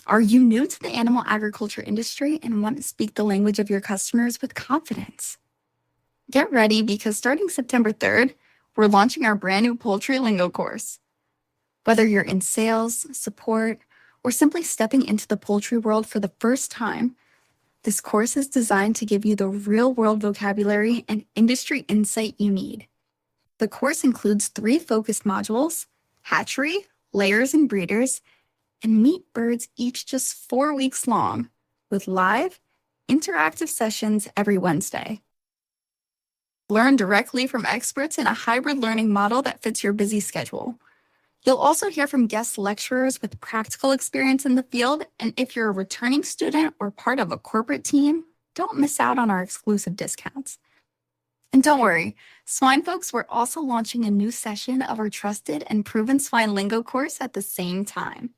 Are you new to the animal agriculture industry and want to speak the language of your customers with confidence? Get ready because starting September 3rd, we're launching our brand new poultry lingo course. Whether you're in sales, support, or simply stepping into the poultry world for the first time, this course is designed to give you the real-world vocabulary and industry insight you need. The course includes 3 focused modules: hatchery, layers and breeders, and meet birds, each just 4 weeks long, with live, interactive sessions every Wednesday. Learn directly from experts in a hybrid learning model that fits your busy schedule. You'll also hear from guest lecturers with practical experience in the field, and if you're a returning student or part of a corporate team, don't miss out on our exclusive discounts. And don't worry, swine folks, we're also launching a new session of our trusted and proven swine lingo course at the same time.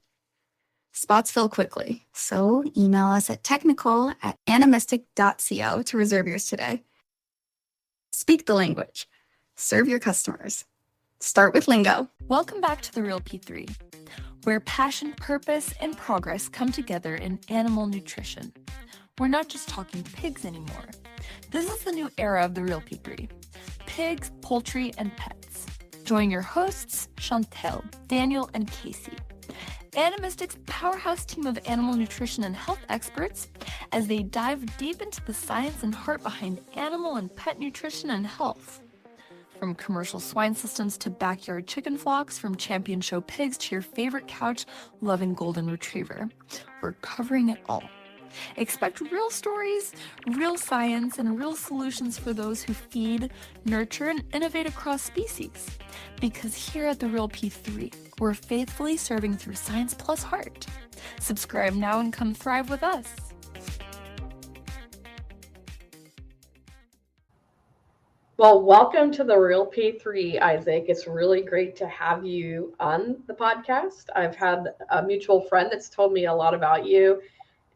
Spots fill quickly, so email us at technical@animistic.co to reserve yours today. Speak the language. Serve your customers. Start with lingo. Welcome back to The Real P3, where passion, purpose, and progress come together in animal nutrition. We're not just talking pigs anymore. This is the new era of The Real P3. Pigs, poultry, and pets. Join your hosts, Chantel, Daniel, and Casey. Animistic's powerhouse team of animal nutrition and health experts as they dive deep into the science and heart behind animal and pet nutrition and health. From commercial swine systems to backyard chicken flocks, from champion show pigs to your favorite couch-loving golden retriever, we're covering it all. Expect real stories, real science, and real solutions for those who feed, nurture, and innovate across species. Because here at The Real P3, we're faithfully serving through science plus heart. Subscribe now and come thrive with us. Well, welcome to The Real P3, Izak. It's really great to have you on the podcast. I've had a mutual friend that's told me a lot about you,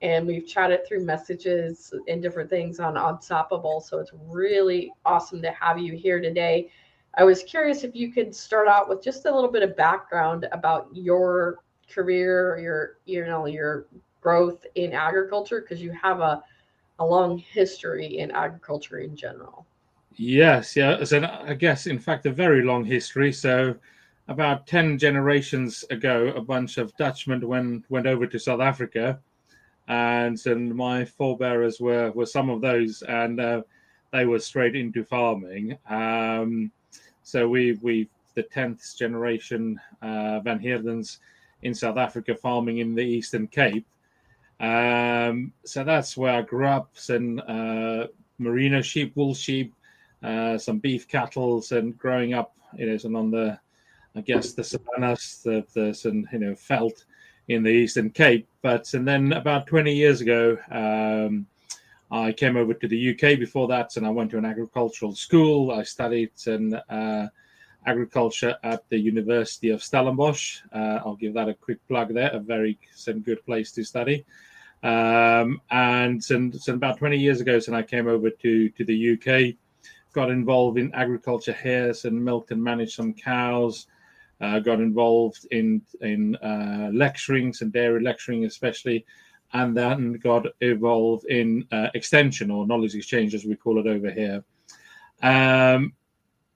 and we've chatted through messages and different things on Unstoppable. So it's really awesome to have you here today. I was curious if you could start out with just a little bit of background about your career, your growth in agriculture, because you have a long history in agriculture in general. Yes, yeah. So I guess, in fact, a very long history. So about 10 generations ago, a bunch of Dutchmen went over to South Africa, and my forebearers were some of those, and they were straight into farming. So we the 10th generation Van Heerdens in South Africa, farming in the Eastern Cape. So that's where I grew up, and merino sheep, wool sheep, some beef cattle, and growing up, on the savannas, the veldt in the Eastern Cape. And then about 20 years ago, I came over to the UK. Before that, and I went to an agricultural school. I studied agriculture at the University of Stellenbosch. I'll give that a quick plug there. A very good place to study. And about 20 years ago, I came over to the UK. Got involved in agriculture here, and milked and managed some cows. Got involved in lecturing, and dairy lecturing especially, and then got involved in extension, or knowledge exchange as we call it over here.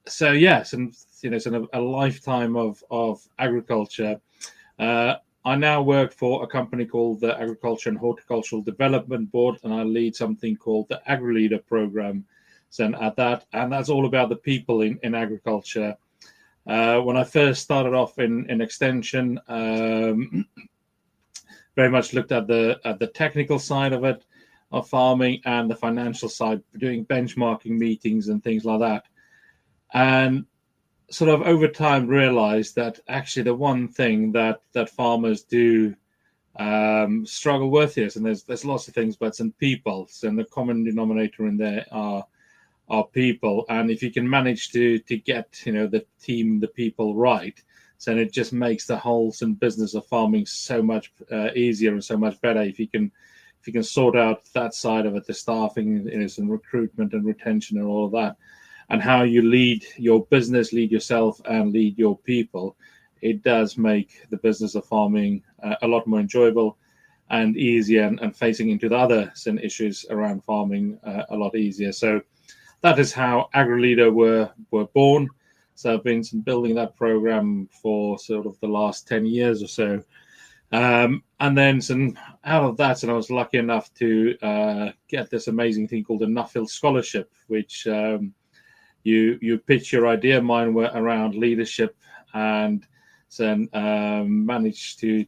So yes, and a lifetime of agriculture. I now work for a company called the Agriculture and Horticultural Development Board, and I lead something called the AgriLeader program. And that's all about the people in agriculture. When I first started off in extension, very much looked at the technical side of it, of farming, and the financial side, doing benchmarking meetings and things like that. And sort of over time realized that actually the one thing that farmers do struggle with is, and there's lots of things, but some people, and the common denominator in there are people. And if you can manage to get the team, the people right, then it just makes the whole business of farming so much easier and so much better. If you can sort out that side of it, the staffing, and recruitment and retention and all of that, and how you lead your business, lead yourself, and lead your people, it does make the business of farming a lot more enjoyable. and easier, and facing into the other issues around farming a lot easier. So that is how AgriLeader were born. So I've been building that program for sort of the last 10 years or so. And then out of that, and I was lucky enough to get this amazing thing called a Nuffield Scholarship, which you pitch your idea. Mine were around leadership, and then managed to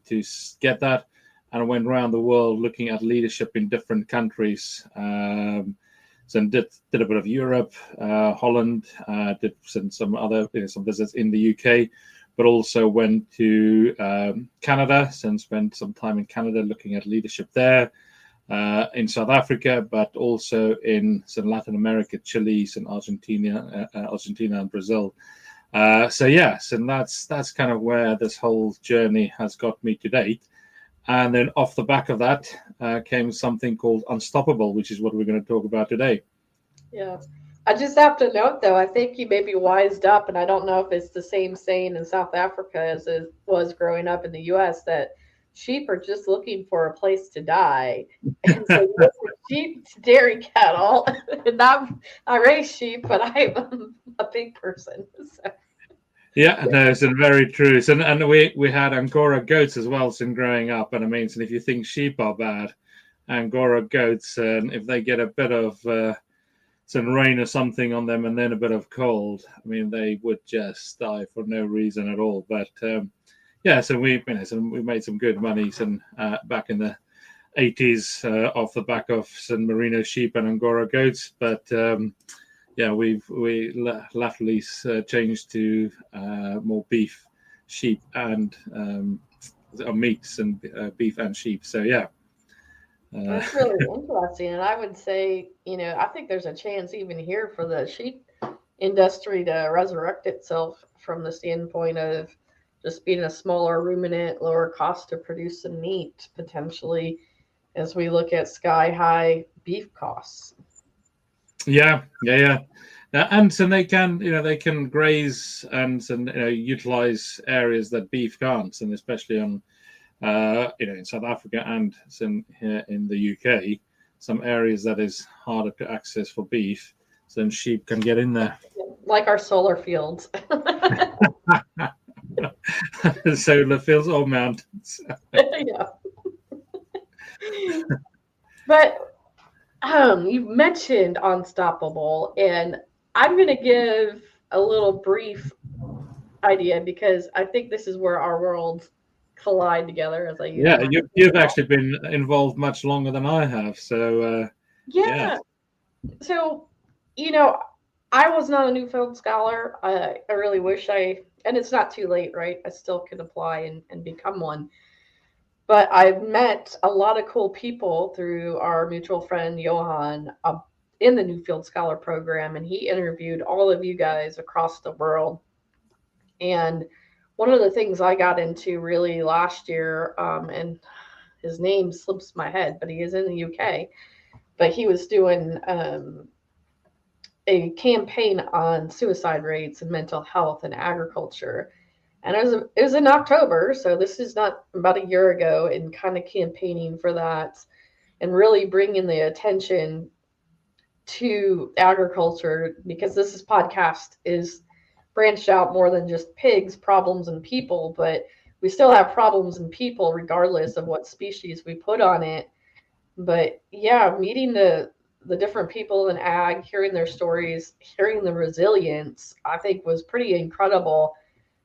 get that, and I went around the world looking at leadership in different countries. So did a bit of Europe, Holland, did some other some visits in the UK, but also went to Canada and spent some time in Canada looking at leadership there, in South Africa, but also in Latin America, Chile, and Argentina and Brazil. So yes, and that's kind of where this whole journey has got me to date. And then off the back of that came something called Unstoppable, which is what we're going to talk about today. Yeah. I just have to note, though, I think you maybe wised up, and I don't know if it's the same saying in South Africa as it was growing up in the U.S., that sheep are just looking for a place to die. And so you go from sheep to dairy cattle. And I raise sheep, but I'm a pig person. So. Yeah, no, it's very true. And we had Angora goats as well since growing up. And I mean, if you think sheep are bad, Angora goats, and if they get a bit of some rain or something on them and then a bit of cold, I mean, they would just die for no reason at all. But yeah, so we made some good money back in the 80s off the back of some merino sheep and Angora goats. But yeah, we latterly changed to more beef, sheep, and meats, and beef and sheep. So yeah. That's really interesting. And I would say, I think there's a chance even here for the sheep industry to resurrect itself from the standpoint of just being a smaller ruminant, lower cost to produce some meat, potentially, as we look at sky high beef costs. Yeah. And so they can graze and utilize areas that beef can't, and especially on in South Africa and here in the UK, some areas that is harder to access for beef, so sheep can get in there. Like our solar fields. Solar fields or mountains. Yeah. But you mentioned Unstoppable, and I'm going to give a little brief idea because I think this is where our worlds collide together. As I you've actually been involved much longer than I have, so yeah. So I was not a Newfield scholar. I really wish and it's not too late, right? I still can apply and become one. But I've met a lot of cool people through our mutual friend Johan in the Newfield Scholar program, and he interviewed all of you guys across the world. And one of the things I got into really last year, and his name slips my head, but he is in the UK, but he was doing a campaign on suicide rates and mental health and agriculture. And it was in October, so this is not about a year ago, and kind of campaigning for that and really bringing the attention to agriculture, because this podcast is branched out more than just pigs, problems, and people, but we still have problems and people regardless of what species we put on it. But yeah, meeting the different people in ag, hearing their stories, hearing the resilience, I think was pretty incredible.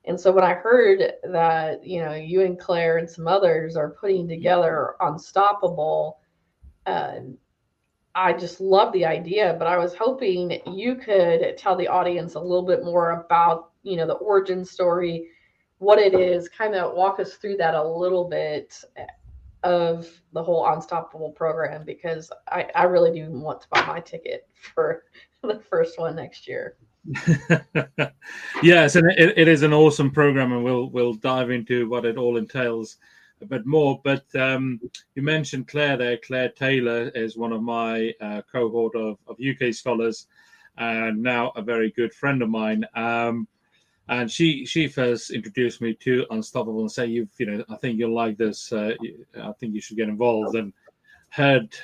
And so when I heard that, you and Claire and some others are putting together Unstoppable, I just love the idea. But I was hoping you could tell the audience a little bit more about, the origin story, what it is, kind of walk us through that a little bit of the whole Unstoppable program, because I really do want to buy my ticket for the first one next year. Yes, and it is an awesome program, and we'll dive into what it all entails a bit more. But you mentioned Claire there. Claire Taylor is one of my cohort of UK scholars, and now a very good friend of mine. And she first introduced me to Unstoppable and say, I think you'll like this. I think you should get involved. And heard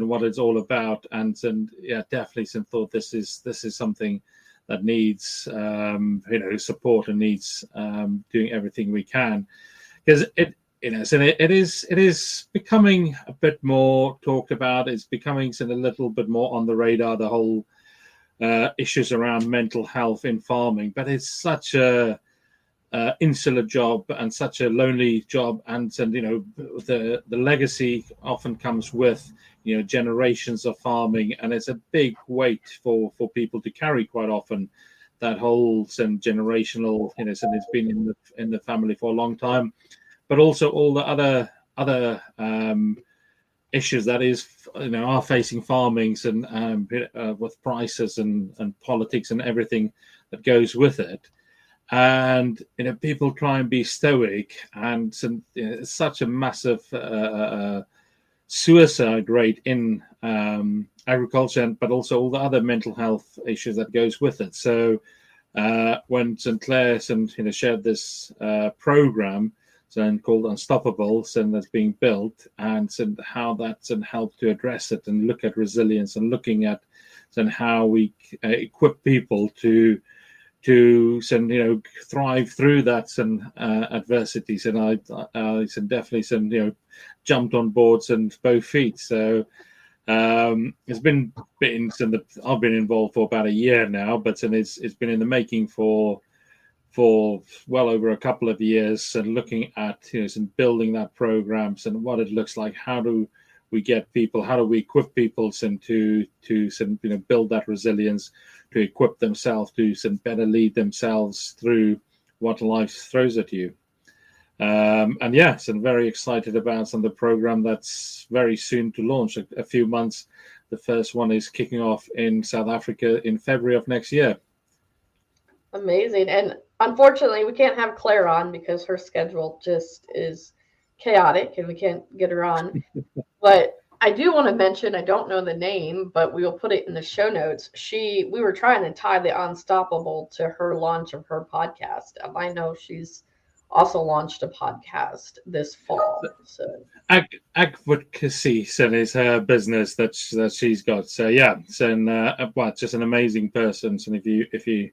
what it's all about, and yeah, definitely thought this is something that needs support and needs doing everything we can, because it is becoming a bit more talked about. It's becoming a little bit more on the radar, the whole issues around mental health in farming, but it's such a insular job and such a lonely job, and the legacy often comes with generations of farming, and it's a big weight for people to carry quite often, that whole generational, and it's been in the family for a long time, but also all the other issues that are facing farmings, and with prices and politics and everything that goes with it. And people try and be stoic, and it's such a massive suicide rate in agriculture, but also all the other mental health issues that goes with it. So when St. Clair shared this program called Unstoppable, that's being built, and how that's helped to address it and look at resilience, and looking at how we equip people to thrive through that adversities. And I definitely jumped on boards and both feet. So it's been I've been involved for about a year now, but it's been in the making for well over a couple of years, and looking at building that programs and what it looks like. How do we get people? How do we equip people to build that resilience, to equip themselves to better lead themselves through what life throws at you? And yes, I'm very excited about the program that's very soon to launch. A few months. The first one is kicking off in South Africa in February of next year. Amazing. And unfortunately, we can't have Claire on because her schedule just is chaotic and we can't get her on. But I do want to mention, I don't know the name, but we will put it in the show notes. We were trying to tie the Unstoppable to her launch of her podcast. I know she's also launched a podcast this fall. So Advocacy is her business that she's got. So yeah, just an amazing person. So if you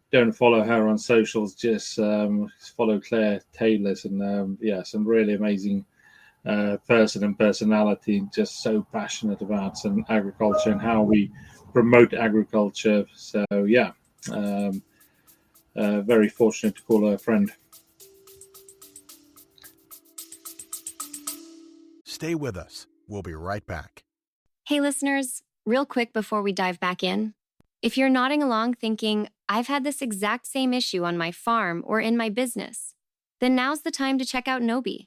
don't follow her on socials, just follow Claire Taylor, and some really amazing person and personality, just so passionate about agriculture and how we promote agriculture. So yeah, very fortunate to call her a friend. Stay with us. We'll be right back. Hey listeners, real quick before we dive back in. If you're nodding along thinking, I've had this exact same issue on my farm or in my business, then now's the time to check out Nobi.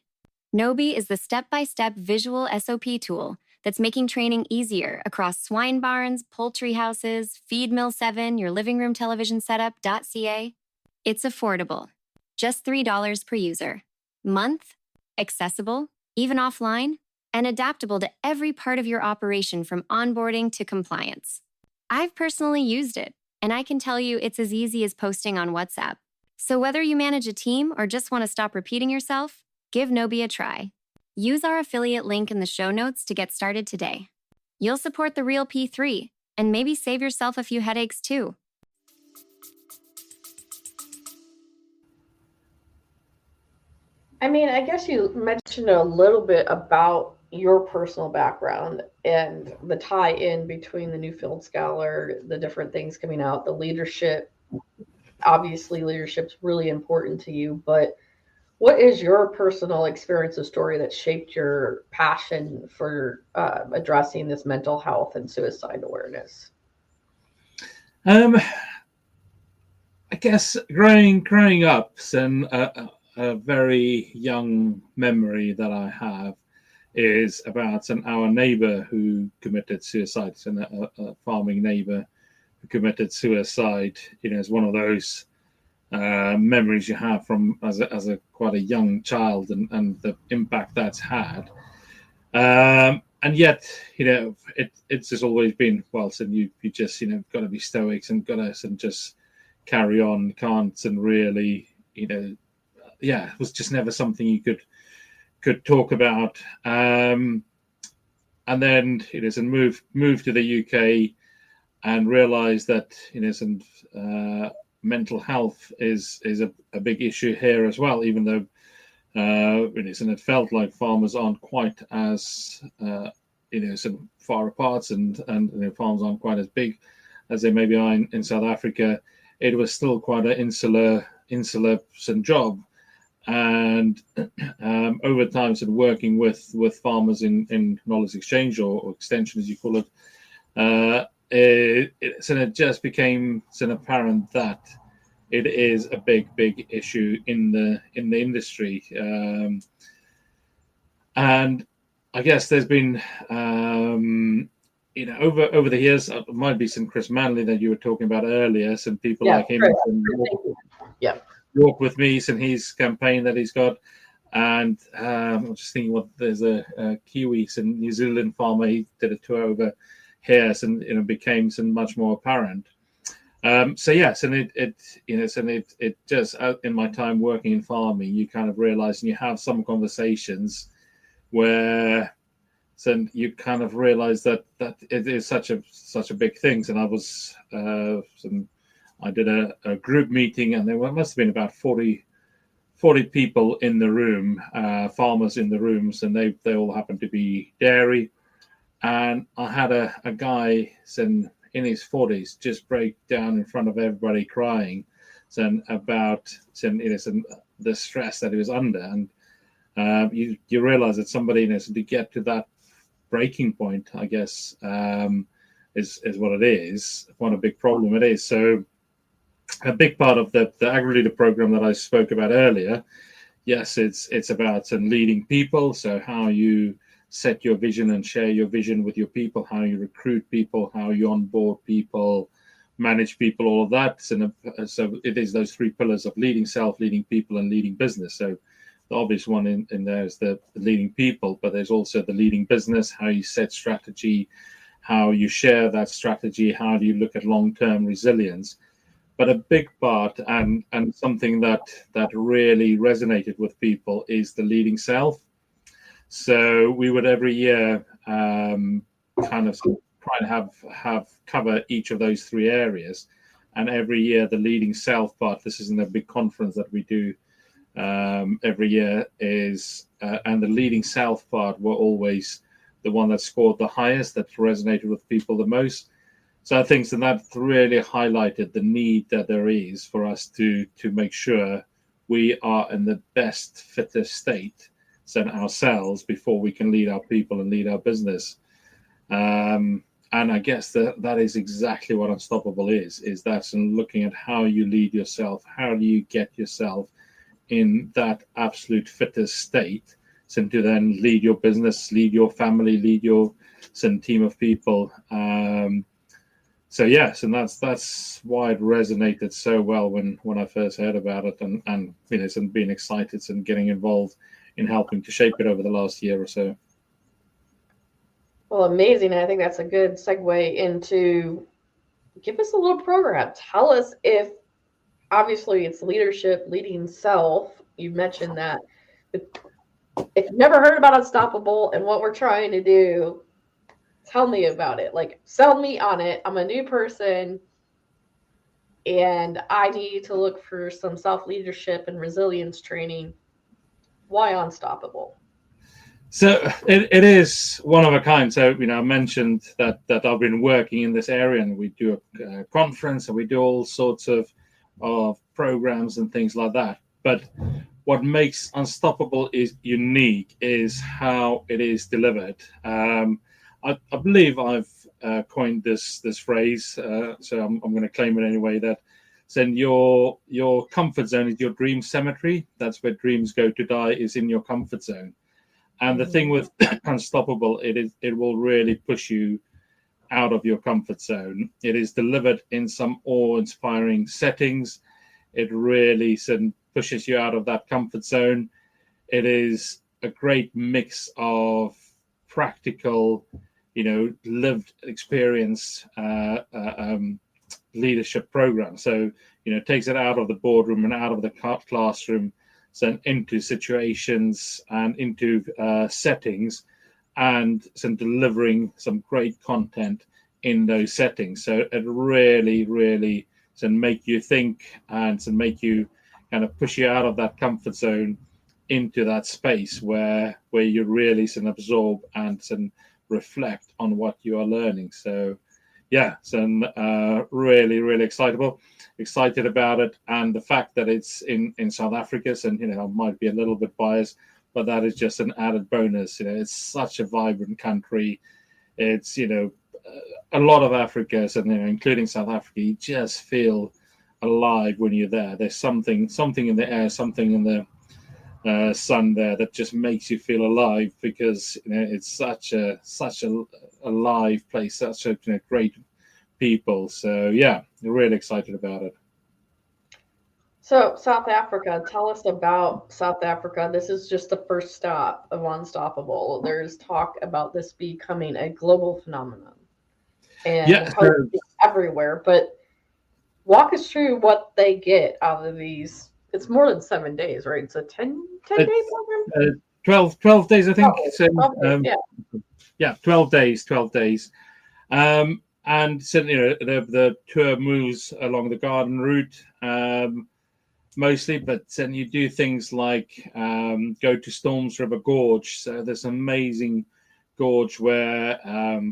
Nobi is the step-by-step visual SOP tool that's making training easier across swine barns, poultry houses, Feed Mill 7, your living room television setup.ca. It's affordable, just $3 per user. Month, accessible, even offline, and adaptable to every part of your operation from onboarding to compliance. I've personally used it, and I can tell you it's as easy as posting on WhatsApp. So whether you manage a team or just want to stop repeating yourself, give Nobi a try. Use our affiliate link in the show notes to get started today. You'll support the Real P3 and maybe save yourself a few headaches too. I mean, I guess you mentioned a little bit about your personal background and the tie-in between the New Field Scholar, the different things coming out, the leadership. Obviously, leadership's really important to you, but what is your personal experience or story that shaped your passion for addressing this mental health and suicide awareness? I guess growing up, and a very young memory that I have is about our neighbor who committed suicide, and a farming neighbor who committed suicide. It's one of those memories you have from as a quite a young child, and the impact that's had. And yet, it's just always been, well, so you just got to be stoics and got to just carry on, can't, and really, it was just never something you could talk about. And then and moved to the UK and realised that mental health is a big issue here as well, even though and it felt like farmers aren't quite as far apart, and farms aren't quite as big as they maybe are in South Africa. It was still quite an insular job, and over time, working with farmers in knowledge exchange or extension, as you call it, it just became apparent that it is a big issue in the industry, and I guess there's been over the years, it might be some Chris Manley that you were talking about earlier, some people like him, Walk With Me, and his campaign that he's got, and I'm just thinking there's a Kiwi, some New Zealand farmer, he did a tour over here, and became some much more apparent. So yes, and it just, in my time working in farming, you kind of realize, and you have some conversations where you kind of realize that it is such a big thing. And I was I did a group meeting, and there must have been about 40 people in the room, farmers in the rooms, and they all happened to be dairy. And I had a guy in his 40s just break down in front of everybody crying about the stress that he was under. And you realize that somebody to get to that breaking point, I guess, is what it is, what a big problem it is. So a big part of the AgriLeader program that I spoke about earlier, yes, it's about leading people. So how you set your vision and share your vision with your people, how you recruit people, how you onboard people, manage people, all of that. And so it is those three pillars of leading self, leading people, and leading business. So the obvious one in there is the leading people, but there's also the leading business, how you set strategy, how you share that strategy, how do you look at long-term resilience. But a big part, and something that really resonated with people, is the leading self. So we would every year kind of try and have cover each of those three areas. And every year the leading self part, this is in a big conference that we do every year, is and the leading self part were always the one that scored the highest, that resonated with people the most. So I think that really highlighted the need that there is for us to make sure we are in the best, fittest state ourselves before we can lead our people and lead our business. And I guess that is exactly what Unstoppable is that, and looking at how you lead yourself, how do you get yourself in that absolute fittest state, to then lead your business, lead your family, lead your team of people. So yes, and that's why it resonated so well when I first heard about it, and being excited and getting involved in helping to shape it over the last year or so. Well, amazing. I think that's a good segue into, give us a little program. Tell us, if obviously it's leadership, leading self. You mentioned that. But if you've never heard about Unstoppable and what we're trying to do, tell me about it. Like, sell me on it. I'm a new person, and I need to look for some self-leadership and resilience training. Why Unstoppable? So it is one of a kind. So, I mentioned that I've been working in this area, and we do a conference, and we do all sorts of programs and things like that. But what makes Unstoppable is unique is how it is delivered. I believe I've coined this phrase, so I'm going to claim it anyway, that saying your comfort zone is your dream cemetery. That's where dreams go to die, is in your comfort zone. And the thing with Unstoppable, it will really push you out of your comfort zone. It is delivered in some awe-inspiring settings. It really pushes you out of that comfort zone. It is a great mix of practical, lived experience leadership program. So, it takes it out of the boardroom and out of the classroom, so into situations and into settings, and some delivering some great content in those settings. So it really, really make you think and make you kind of push you out of that comfort zone into that space where you really absorb and reflect on what you are learning. So yeah, really, really excited about it, and the fact that it's in South Africa, and I might be a little bit biased, but that is just an added bonus. It's such a vibrant country. It's a lot of Africa, including South Africa, you just feel alive when you're there. There's something in the air, something in the sun there that just makes you feel alive, because it's such a alive place, such a great people. So yeah, really excited about it. So South Africa, tell us about South Africa. This is just the first stop of Unstoppable. There's talk about this becoming a global phenomenon and hopefully everywhere. But walk us through what they get out of these. It's more than 7 days, right? It's a 10 day program? 12 days, I think. 12 days, yeah, 12 days. And so, the tour moves along the garden route mostly, but then you do things like go to Storms River Gorge. So there's an amazing gorge where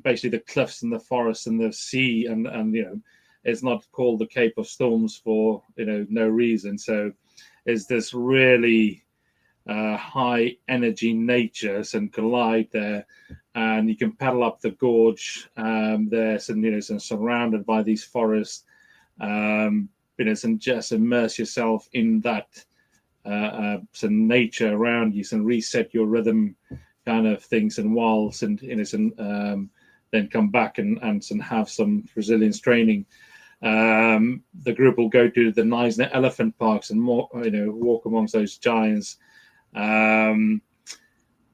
basically the cliffs and the forest and the sea, and it's not called the Cape of Storms for no reason. So is this really high energy nature and collide there, and you can paddle up the gorge there, and surrounded by these forests, and just immerse yourself in that some nature around you, and reset your rhythm kind of things, and whilst then come back and have some resilience training. The group will go to the Knysna Elephant Parks and more, walk amongst those giants.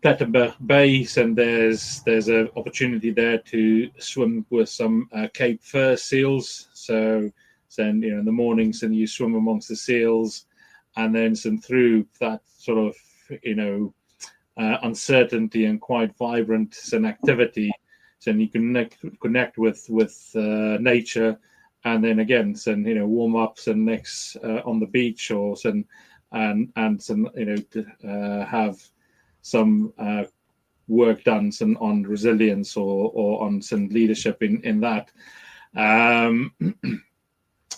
Plettenberg Bay, and there's an opportunity there to swim with some Cape fur seals. So then in the mornings, and you swim amongst the seals, and then through that sort of uncertainty and quite vibrant activity, so you can connect with nature, and then again warm ups and next on the beach, or and have some work done on resilience or on some leadership in that.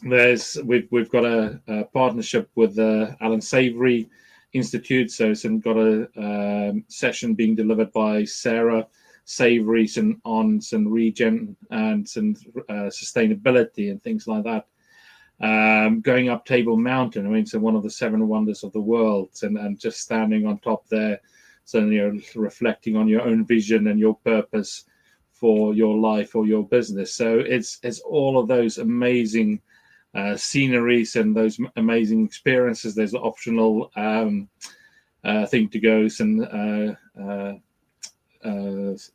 We've got a partnership with the Alan Savory Institute, so got a session being delivered by Sarah Savory on some regen and some sustainability and things like that. Going up Table Mountain, one of the 7 wonders of the world, and just standing on top there, reflecting on your own vision and your purpose for your life or your business. So it's all of those amazing sceneries and those amazing experiences. There's an optional thing to go,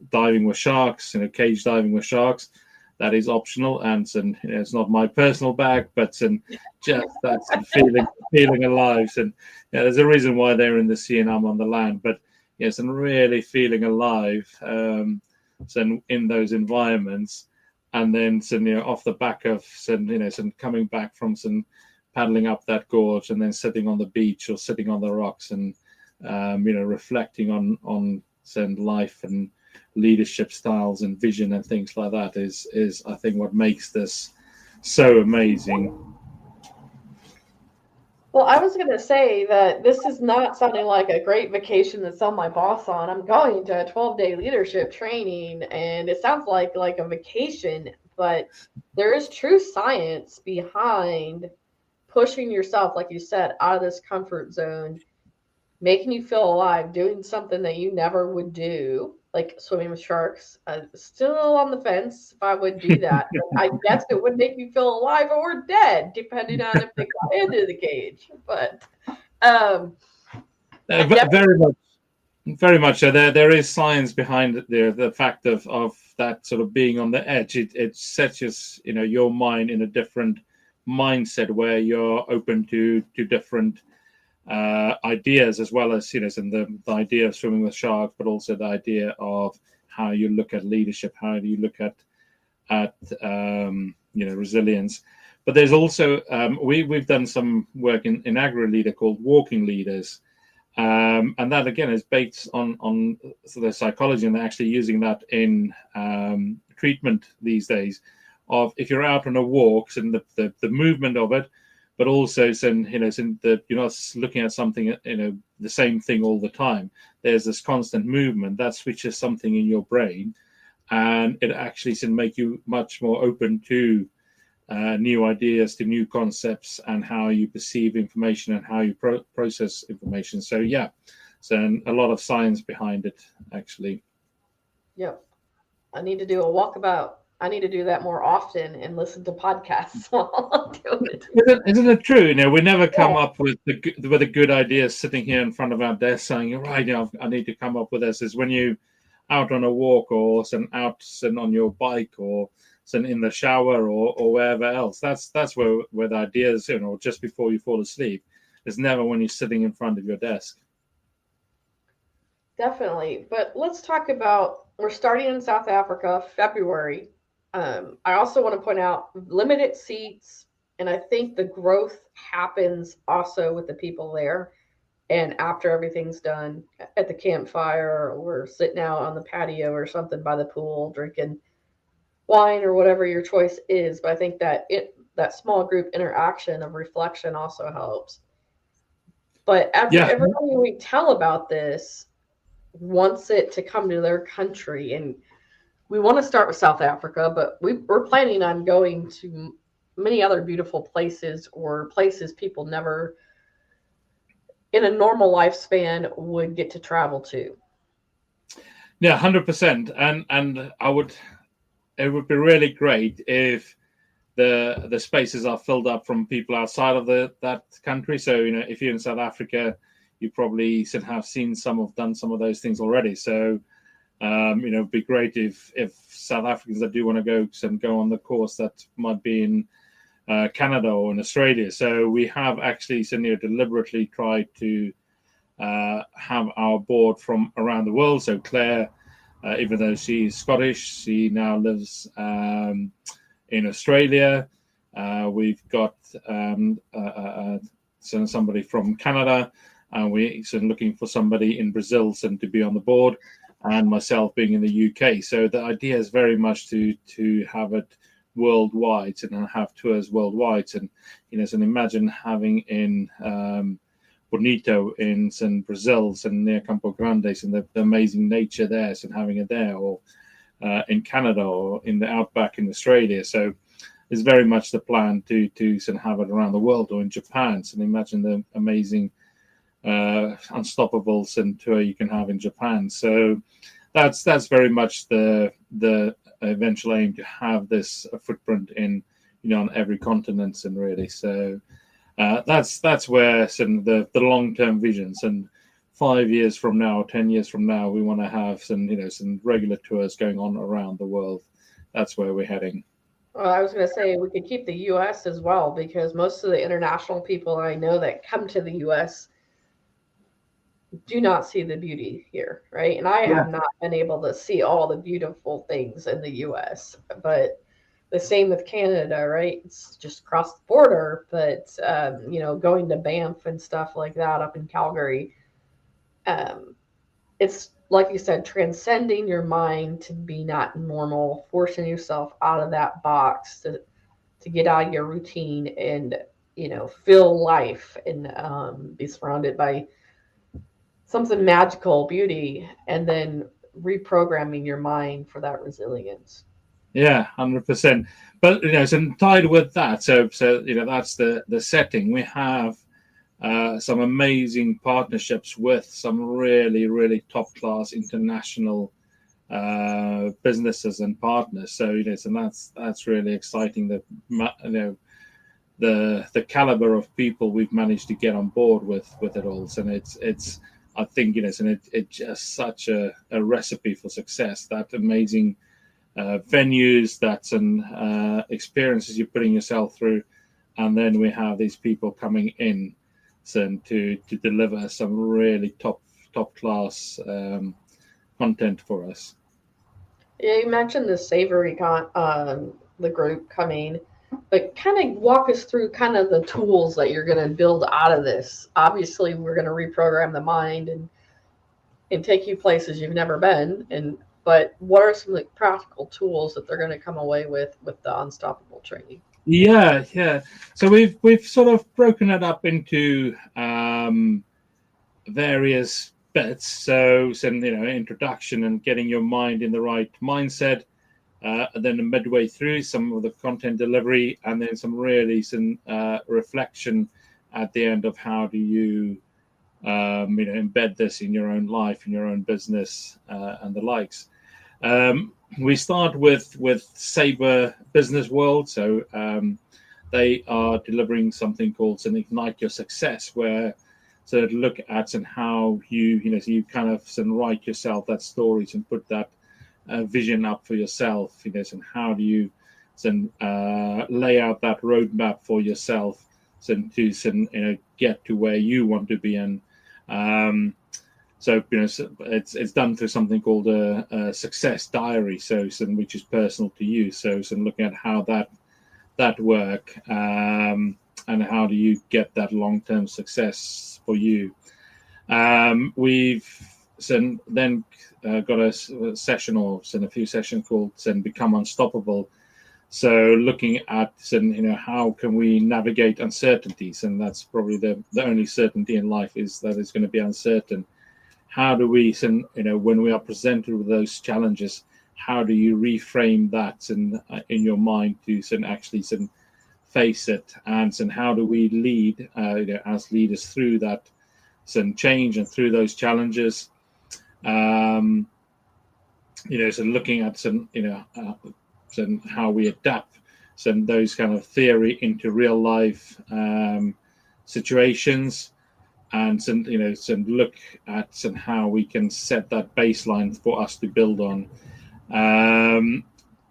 diving with sharks, cage diving with sharks. That is optional, and it's not my personal bag, but just that's feeling alive. And there's a reason why they're in the sea and I'm on the land. But yes, and really feeling alive, in those environments, and then off the back of coming back from paddling up that gorge, and then sitting on the beach or sitting on the rocks, and reflecting on life and leadership styles and vision and things like that is I think what makes this so amazing. Well, I was going to say that this is not sounding like a great vacation to sell my boss on. I'm going to a 12-day leadership training, and it sounds like a vacation, but there is true science behind pushing yourself, like you said, out of this comfort zone, making you feel alive, doing something that you never would do, like swimming with sharks. Still on the fence if I would do that. I guess it would make me feel alive or dead, depending on if they got into the cage. But very much. Very much so. There is science behind the fact of that sort of being on the edge. It sets your mind in a different mindset where you're open to different ideas, as well as and the idea of swimming with sharks, but also the idea of how you look at leadership, how do you look at resilience. But there's also we've done some work in AgriLeader called walking leaders. And that again is based on the psychology, and they're actually using that in treatment these days. Of if you're out on a walk, and the movement of it, but also you're not looking at something the same thing all the time. There's this constant movement that switches something in your brain, and it actually can make you much more open to new ideas, to new concepts, and how you perceive information and how you process information. So so a lot of science behind it, actually. Yep. I need to do a walkabout. I need to do that more often and listen to podcasts while I'm doing it. Isn't it true? We never come up with a good idea sitting here in front of our desk saying, right, I need to come up with this. Is when you out on a walk or out on your bike or in the shower or wherever else. That's where the ideas, just before you fall asleep. It's never when you're sitting in front of your desk. Definitely. But let's talk about, we're starting in South Africa, February. I also want to point out limited seats. And I think the growth happens also with the people there. And after everything's done at the campfire or sitting out on the patio or something by the pool, drinking wine or whatever your choice is. But I think that small group interaction of reflection also helps. But everybody we tell about this wants it to come to their country, and we want to start with South Africa, but we're planning on going to many other beautiful places, or places people never in a normal lifespan would get to travel to. Yeah, 100%. And it would be really great if the spaces are filled up from people outside of that country. So if you're in South Africa, you probably should have done some of those things already. So it'd be great if South Africans that do want to go on the course that might be in Canada or in Australia. So we have actually deliberately tried to have our board from around the world. So Claire, even though she's Scottish, she now lives in Australia. We've got somebody from Canada, and we're looking for somebody in Brazil to be on the board, and myself being in the UK. So the idea is very much to have it worldwide and have tours worldwide. And imagine having in Bonito in Brazil, near Campo Grande, and the amazing nature there, and having it there, or in Canada, or in the outback in Australia. So it's very much the plan to have it around the world, or in Japan. So imagine the amazing Unstoppables tour you can have in Japan. So that's very much the eventual aim, to have this footprint in on every continent, and really. So that's where the long-term visions, and 5 years from now, 10 years from now, we want to have some regular tours going on around the world. That's where we're heading. Well, I was going to say we could keep the U.S. as well, because most of the international people I know that come to the U.S. do not see the beauty here, right? And I have not been able to see all the beautiful things in the U.S., but the same with Canada, right? It's just across the border, but, going to Banff and stuff like that up in Calgary, it's, like you said, transcending your mind to be not normal, forcing yourself out of that box to get out of your routine and, feel life and be surrounded by something magical, beauty, and then reprogramming your mind for that resilience. Yeah, 100%. But so tied with that, so that's the setting. We have some amazing partnerships with some really, really top class international businesses and partners. So and that's really exciting. The caliber of people we've managed to get on board with it all. So it's I think and it's just such a recipe for success. That amazing venues, that's experiences you're putting yourself through, and then we have these people coming in to deliver some really top class content for us. Yeah, you mentioned the savory the group coming, but kind of walk us through kind of the tools that you're going to build out of this. Obviously, we're going to reprogram the mind and take you places you've never been, but what are some practical tools that they're going to come away with the Unstoppable training? Yeah. So we've sort of broken it up into various bits. So introduction and getting your mind in the right mindset. And then midway through, some of the content delivery, and then some reflection at the end of how do you embed this in your own life, in your own business, and the likes. We start with Sabre Business World. So they are delivering something called Ignite Your Success, where look at how you kind of write yourself that stories and put that vision up for yourself, and how do you lay out that roadmap for yourself to get to where you want to be. And it's done through something called a success diary, which is personal to you. So looking at how that work, and how do you get that long-term success for you. We've then got a session or a few sessions called Become Unstoppable. So looking at how can we navigate uncertainties, and that's probably the only certainty in life is that it's going to be uncertain. How do we when we are presented with those challenges, how do you reframe that in your mind to actually face it, and how do we lead as leaders through that change and through those challenges. Looking at how we adapt those kind of theory into real life situations, and look at how we can set that baseline for us to build on.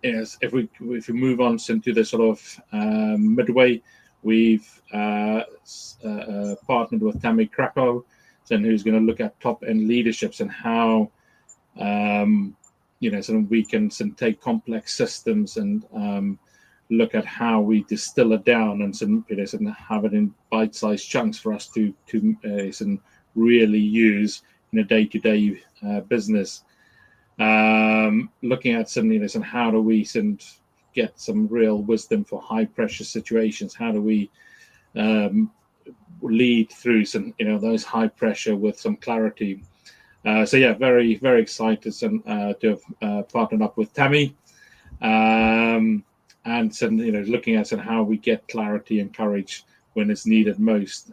If we move on to the sort of midway, we've partnered with Tammy Krakow, who's going to look at top end leaderships and how we can take complex systems and look at how we distill it down and have it in bite-sized chunks for us to really use in a day-to-day business. Looking at how do we get some real wisdom for high pressure situations? How do we lead through those high pressure with some clarity? Very, very excited to have partnered up with Tammy, and looking at how we get clarity and courage when it's needed most.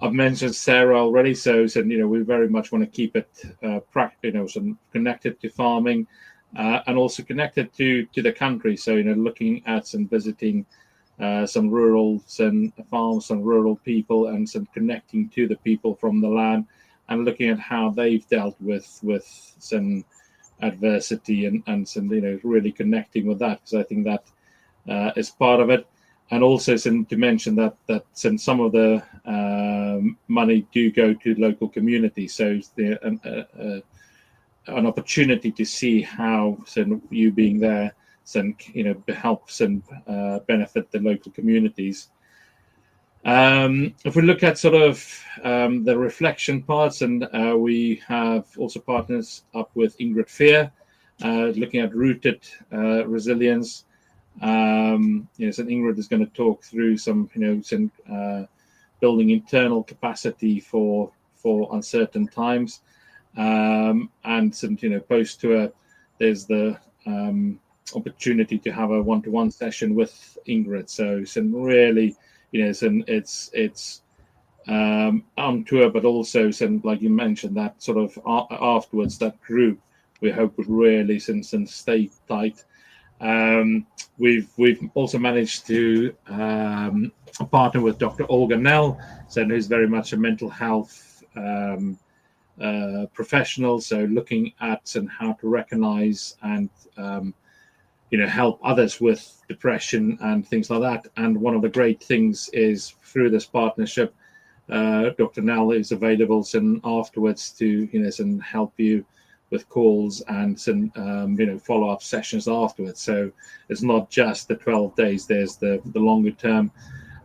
I've mentioned Sarah already, so we very much want to keep it connected to farming, and also connected to the country. So looking at and visiting some rural farms, some rural people, and connecting to the people from the land, and looking at how they've dealt with some adversity and really connecting with that, because I think that is part of it. And also to mention that some of the money do go to local communities, so an opportunity to see how you being there helps and benefit the local communities. If we look at the reflection parts, and we have also partners up with Ingrid Fear, looking at rooted resilience. Ingrid is going to talk through some building internal capacity for uncertain times, and post to it, there's the opportunity to have a one-to-one session with Ingrid. So really, it's on tour, but also like you mentioned, that afterwards, that group we hope would really stay tight. We've also managed to partner with Dr. Olga Nell, who's very much a mental health professionals. So looking at and how to recognize and help others with depression and things like that. And one of the great things is through this partnership, Dr. Nell is available and afterwards to and help you with calls and some follow-up sessions afterwards. So it's not just the 12 days, there's the longer term.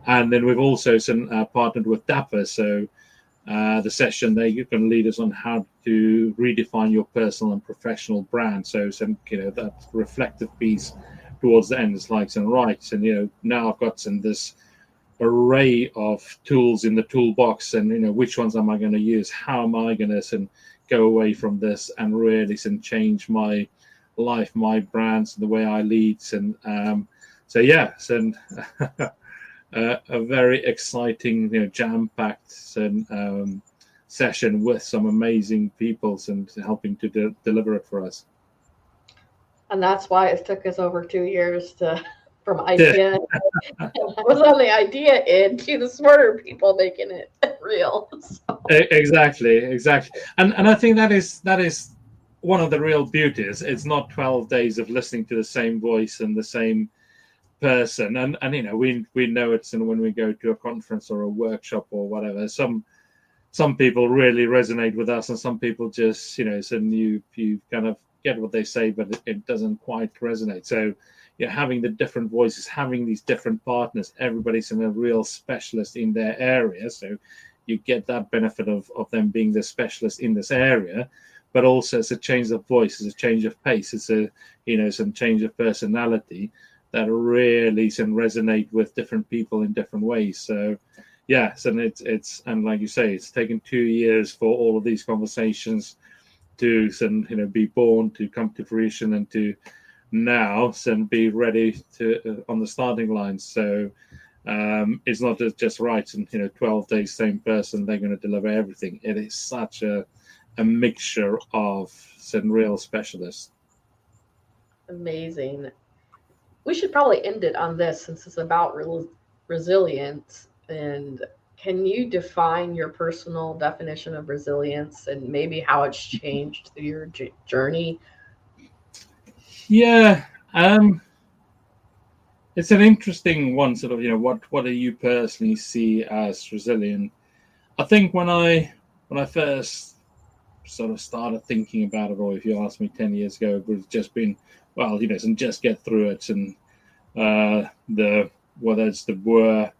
And then we've also partnered with Dapper. So the session there, you can lead us on how to redefine your personal and professional brand. So that reflective piece towards the end is likes and rights. And now I've got this array of tools in the toolbox, and which ones am I going to use? How am I going to go away from this and really change my life, my brands, the way I lead? And a very exciting, jam-packed session with some amazing people and helping to deliver it for us. And that's why it took us over 2 years from idea. I was on the idea end to the smarter people making it real. So. Exactly. And I think that is one of the real beauties. It's not 12 days of listening to the same voice and the same person. And we know it's, and when we go to a conference or a workshop or whatever, some people really resonate with us, and some people just you kind of get what they say, but it doesn't quite resonate. So having the different voices, having these different partners, everybody's a real specialist in their area, so you get that benefit of them being the specialist in this area. But also it's a change of voice, it's a change of pace, it's some change of personality that really resonate with different people in different ways. So yes, and it's and like you say, it's taken 2 years for all of these conversations to be born, to come to fruition, and to now be ready to on the starting line. So it's not just right and 12 days same person, they're going to deliver everything. It is such a mixture of some real specialists. Amazing. We should probably end it on this, since it's about resilience. And can you define your personal definition of resilience and maybe how it's changed through your journey? Yeah, it's an interesting one. What do you personally see as resilient? I think when I first started thinking about it, or if you asked me 10 years ago, it would have just been, and just get through it, and whether it's the war,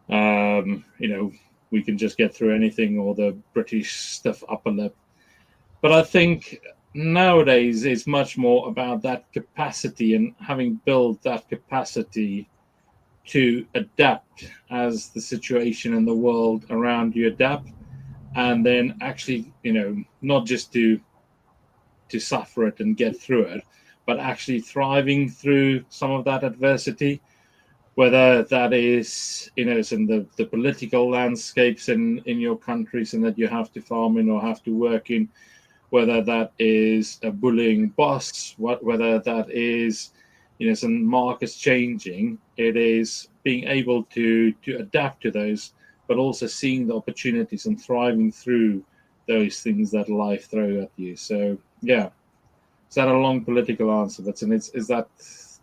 we can just get through anything, or the British stiff upper lip. But I think nowadays it's much more about that capacity, and having built that capacity to adapt as the situation in the world around you adapt, and then actually not just to suffer it and get through it, but actually thriving through some of that adversity, whether that is in the political landscapes in your countries and that you have to farm in or have to work in, whether that is a bullying boss, whether that is some markets changing. It is being able to adapt to those, but also seeing the opportunities and thriving through those things that life throws at you. So yeah, is that a long political answer? But is that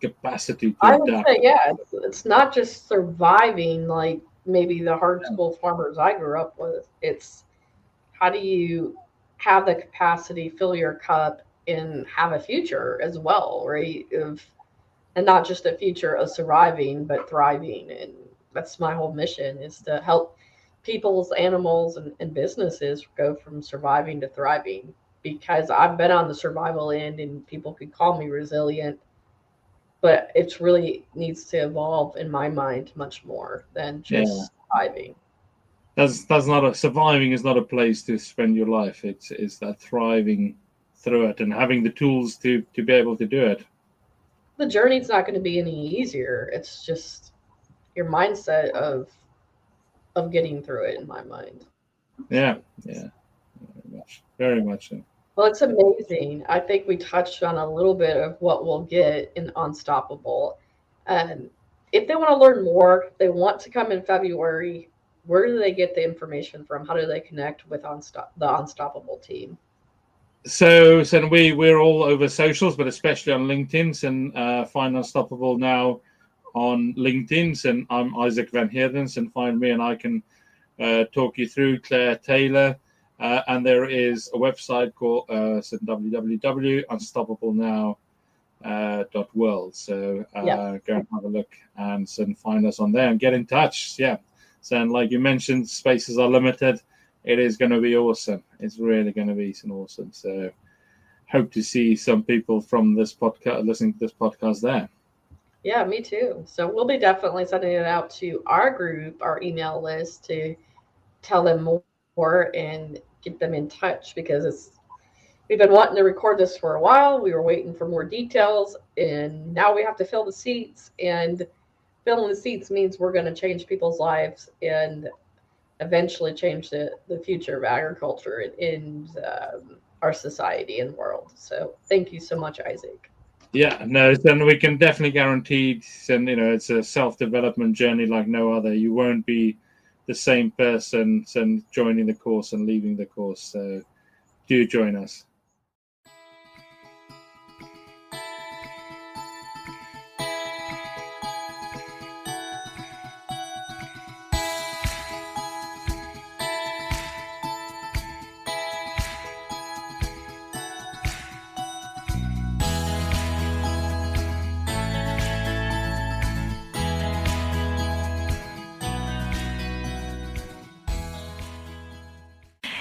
capacity to I adapt? would say, yeah, it's not just surviving like maybe the hard school farmers I grew up with. It's how do you have the capacity, fill your cup, and have a future as well, right? And not just a future of surviving, but thriving. And that's my whole mission, is to help people's, animals, and businesses go from surviving to thriving. Because I've been on the survival end, and people could call me resilient, but it really needs to evolve in my mind much more than just surviving. That's not surviving is not a place to spend your life. It's that thriving through it and having the tools to be able to do it. The journey's not going to be any easier. It's just your mindset of getting through it, in my mind. Yeah, very much so. Well, it's amazing. I think we touched on a little bit of what we'll get in Unstoppable. And if they want to learn more, they want to come in February, where do they get the information from? How do they connect with the Unstoppable team? So we're all over socials, but especially on LinkedIn. And find Unstoppable now on LinkedIn. And I'm Izak Van Heerden. And find me, and I can talk you through Claire Taylor. And there is a website called www.unstoppablenow.world. So go and have a look and find us on there and get in touch. Yeah. So, and like you mentioned, spaces are limited. It is going to be awesome. It's really going to be awesome. So hope to see some people from this podcast listening to this podcast there. Yeah, me too. So we'll be definitely sending it out to our group, our email list, to tell them more and get them in touch, because we've been wanting to record this for a while. We were waiting for more details, and now we have to fill the seats, and filling the seats means we're going to change people's lives and eventually change the future of agriculture in our society and world. So thank you so much, Izak. Yeah, no, then we can definitely guarantee, and it's a self-development journey like no other. You won't be the same person joining the course and leaving the course. So do join us.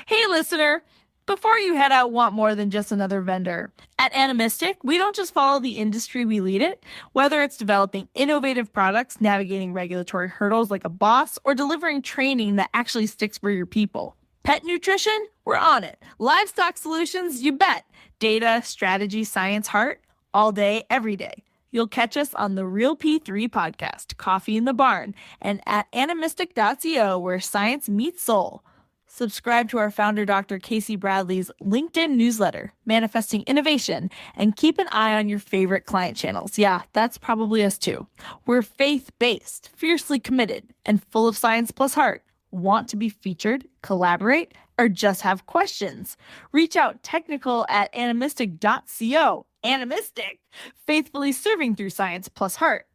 Hey, listener, before you head out, want more than just another vendor. At Animistic, we don't just follow the industry, we lead it. Whether it's developing innovative products, navigating regulatory hurdles like a boss, or delivering training that actually sticks for your people. Pet nutrition? We're on it. Livestock solutions? You bet. Data, strategy, science, heart? All day, every day. You'll catch us on the Real P3 podcast, Coffee in the Barn, and at animistic.co, where science meets soul. Subscribe to our founder, Dr. Casey Bradley's LinkedIn newsletter, Manifesting Innovation, and keep an eye on your favorite client channels. Yeah, that's probably us too. We're faith-based, fiercely committed, and full of science plus heart. Want to be featured, collaborate, or just have questions? Reach out technical at animistic.co. Animistic, faithfully serving through science plus heart.